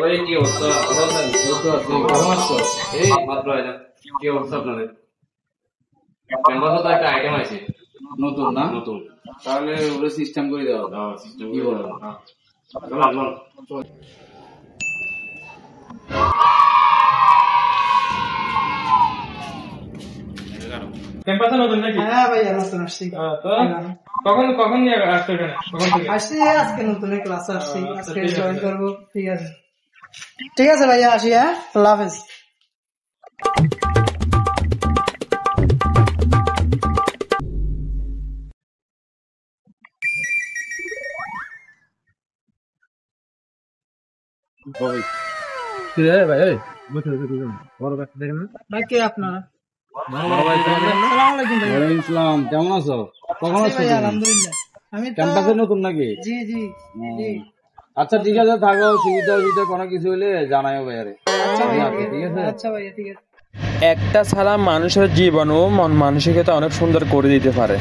ভাই কি অবস্থা? ভালো আছেন? এই তো আছি। কেমন আছো? এই মাত্র আইলাম। কি অবস্থা আপনাদের? ক্যাম্পাসে তো একটা আইটেম আছে নতুন না? নতুন। তাহলে ওরা সিস্টেম করে দেওয়া দাও। সিস্টেম কি বলো? চলেন বল। ক্যাম্পাসে নতুন নাকি? হ্যাঁ ভাইয়া নতুন আসছি। তো কখন কখন নিয়ে আসছো এখানে? কখন থেকে? আসছি আজকে নতুন ক্লাসে আসছি, আজকে জয়েন করবো। ঠিক আছে ঠিক আছে ভাইয়া, আসি। হ্যাঁ, আল্লাহ হাফেজ। ভাই কে আপনারা? আসসালামু আলাইকুম ভাইয়া। ওয়ালাইকুম আসসালাম, কেমন আছো? কখন আছি আসছো ভাইয়া, তুমি? আলহামদুলিল্লাহ। আমি তো ক্যাম্পাসে নতুন নাকি? জি জি জি। আচ্ছা ঠিক আছে, থাকো। সুবিধা অসুবিধা কোনো কিছু হলে জানাইও ভাইয়ারে। আচ্ছা ভাইয়া, ঠিক আছে। আচ্ছা ভাইয়া, ঠিক আছে। একটা সালাম মানুষের জীবন ও মন মানসিকতা অনেক সুন্দর করে দিতে পারে।